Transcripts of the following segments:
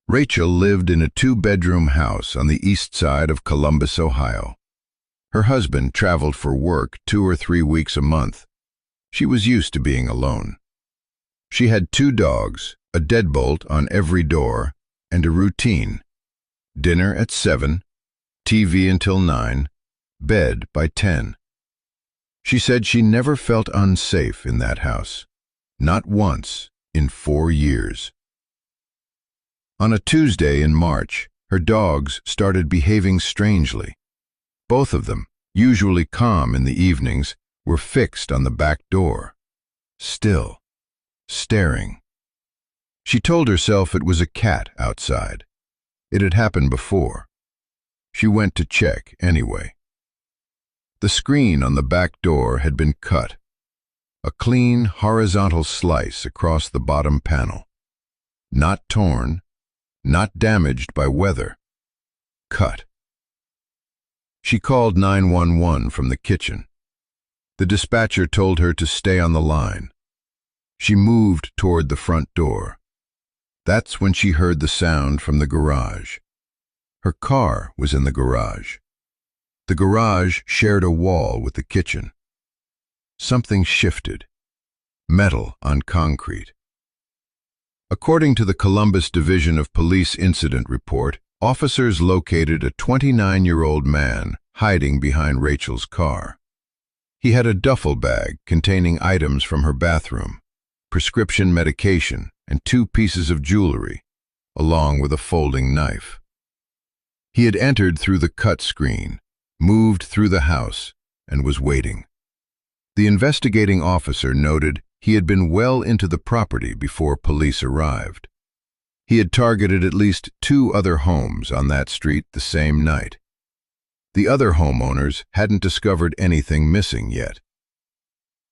Rachel lived in a two-bedroom house on the east side of Columbus, Ohio. Her husband traveled for work 2 or 3 weeks a month. She was used to being alone. She had 2 dogs, a deadbolt on every door, and a routine: dinner at 7, TV until 9, bed by 10. She said she never felt unsafe in that house, not once in 4 years. On a Tuesday in March, her dogs started behaving strangely. Both of them, usually calm in the evenings, were fixed on the back door, still, staring. She told herself it was a cat outside. It had happened before. She went to check anyway. The screen on the back door had been cut, a clean horizontal slice across the bottom panel. Not torn, not damaged by weather. Cut. She called 911 from the kitchen. The dispatcher told her to stay on the line. She moved toward the front door. That's when she heard the sound from the garage. Her car was in the garage. The garage shared a wall with the kitchen. Something shifted. Metal on concrete. According to the Columbus Division of Police incident report, officers located a 29-year-old man hiding behind Rachel's car. He had a duffel bag containing items from her bathroom, prescription medication, and 2 pieces of jewelry, along with a folding knife. He had entered through the cut screen, moved through the house, and was waiting. The investigating officer noted he had been well into the property before police arrived. He had targeted at least 2 other homes on that street the same night. The other homeowners hadn't discovered anything missing yet.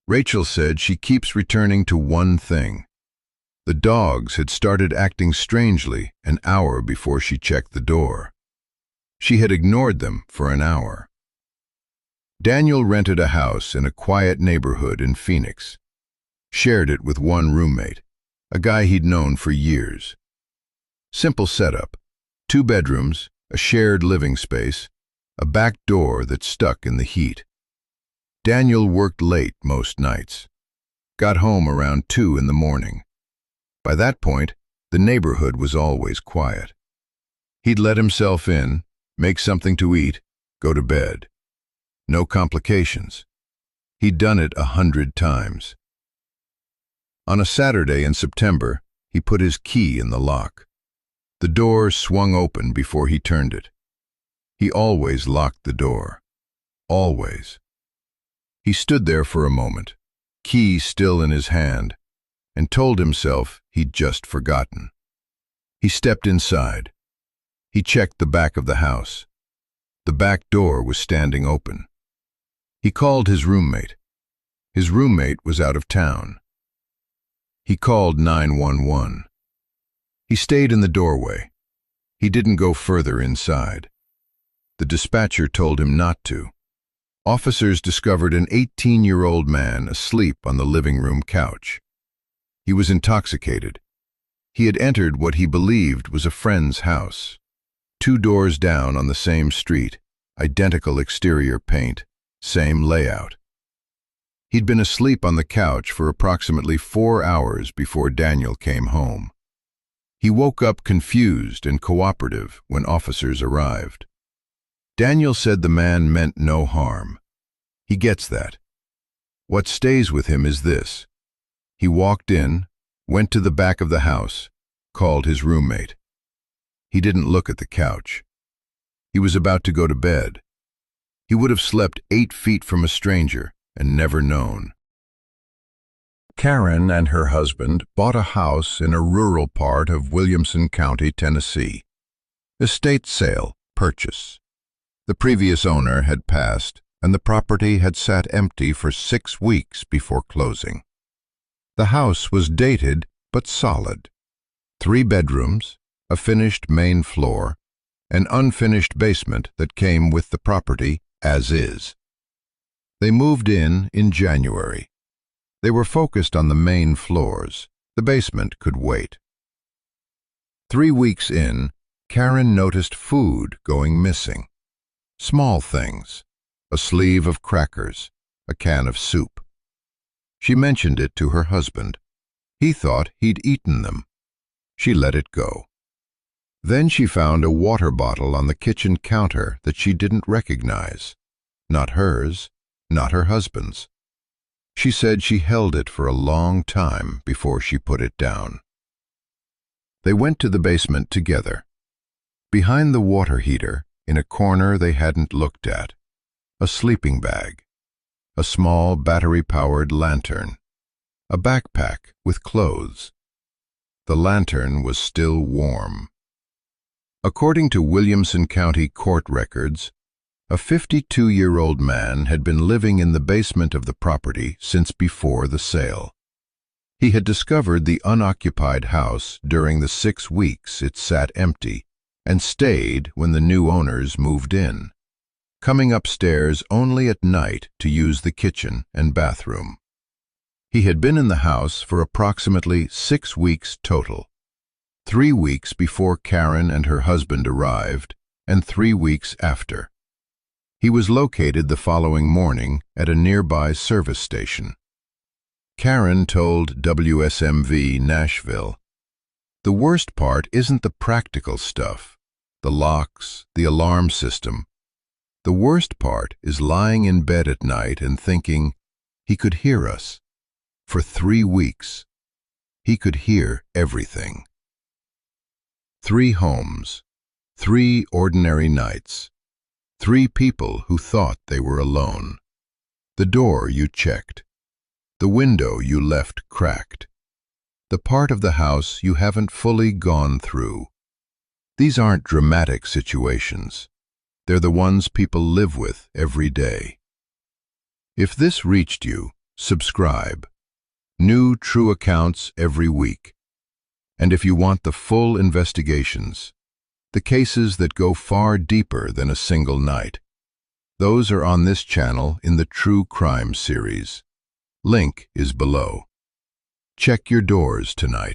Rachel said she keeps returning to one thing. The dogs had started acting strangely an hour before she checked the door. She had ignored them for an hour. Daniel rented a house in a quiet neighborhood in Phoenix. Shared it with one roommate, a guy he'd known for years. Simple setup: 2 bedrooms, a shared living space, a back door that stuck in the heat. Daniel worked late most nights. Got home around 2 in the morning. By that point, the neighborhood was always quiet. He'd let himself in, make something to eat, go to bed. No complications. He'd done it 100 times. On a Saturday in September, he put his key in the lock. The door swung open before he turned it. He always locked the door. Always. He stood there for a moment, key still in his hand, and told himself he'd just forgotten. He stepped inside. He checked the back of the house. The back door was standing open. He called his roommate. His roommate was out of town. He called 911. He stayed in the doorway. He didn't go further inside. The dispatcher told him not to. Officers discovered an 18-year-old man asleep on the living room couch. He was intoxicated. He had entered what he believed was a friend's house. 2 doors down on the same street, identical exterior paint, same layout. He'd been asleep on the couch for approximately 4 hours before Daniel came home. He woke up confused and cooperative when officers arrived. Daniel said the man meant no harm. He gets that. What stays with him is this: he walked in, went to the back of the house, called his roommate. He didn't look at the couch. He was about to go to bed. He would have slept 8 feet from a stranger and never known. Karen and her husband bought a house in a rural part of Williamson County, Tennessee. Estate sale, purchase. The previous owner had passed, and the property had sat empty for 6 weeks before closing. The house was dated but solid. 3 bedrooms, a finished main floor, an unfinished basement that came with the property as is. They moved in January. They were focused on the main floors. The basement could wait. 3 weeks in, Karen noticed food going missing. Small things. A sleeve of crackers, a can of soup. She mentioned it to her husband. He thought he'd eaten them. She let it go. Then she found a water bottle on the kitchen counter that she didn't recognize. Not hers, not her husband's. She said she held it for a long time before she put it down. They went to the basement together. Behind the water heater, in a corner they hadn't looked at, a sleeping bag, a small battery-powered lantern, a backpack with clothes. The lantern was still warm. According to Williamson County court records, a 52-year-old man had been living in the basement of the property since before the sale. He had discovered the unoccupied house during the 6 weeks it sat empty and stayed when the new owners moved in, coming upstairs only at night to use the kitchen and bathroom. He had been in the house for approximately 6 weeks total, 3 weeks before Karen and her husband arrived and 3 weeks after. He was located the following morning at a nearby service station. Karen told WSMV Nashville, "The worst part isn't the practical stuff, the locks, the alarm system. The worst part is lying in bed at night and thinking, he could hear us. For 3 weeks, he could hear everything." 3 homes, 3 ordinary nights, 3 people who thought they were alone. The door you checked. The window you left cracked. The part of the house you haven't fully gone through. These aren't dramatic situations. They're the ones people live with every day. If this reached you, subscribe. New true accounts every week. And if you want the full investigations, the cases that go far deeper than a single night, those are on this channel in the True Crime series. Link is below. Check your doors tonight.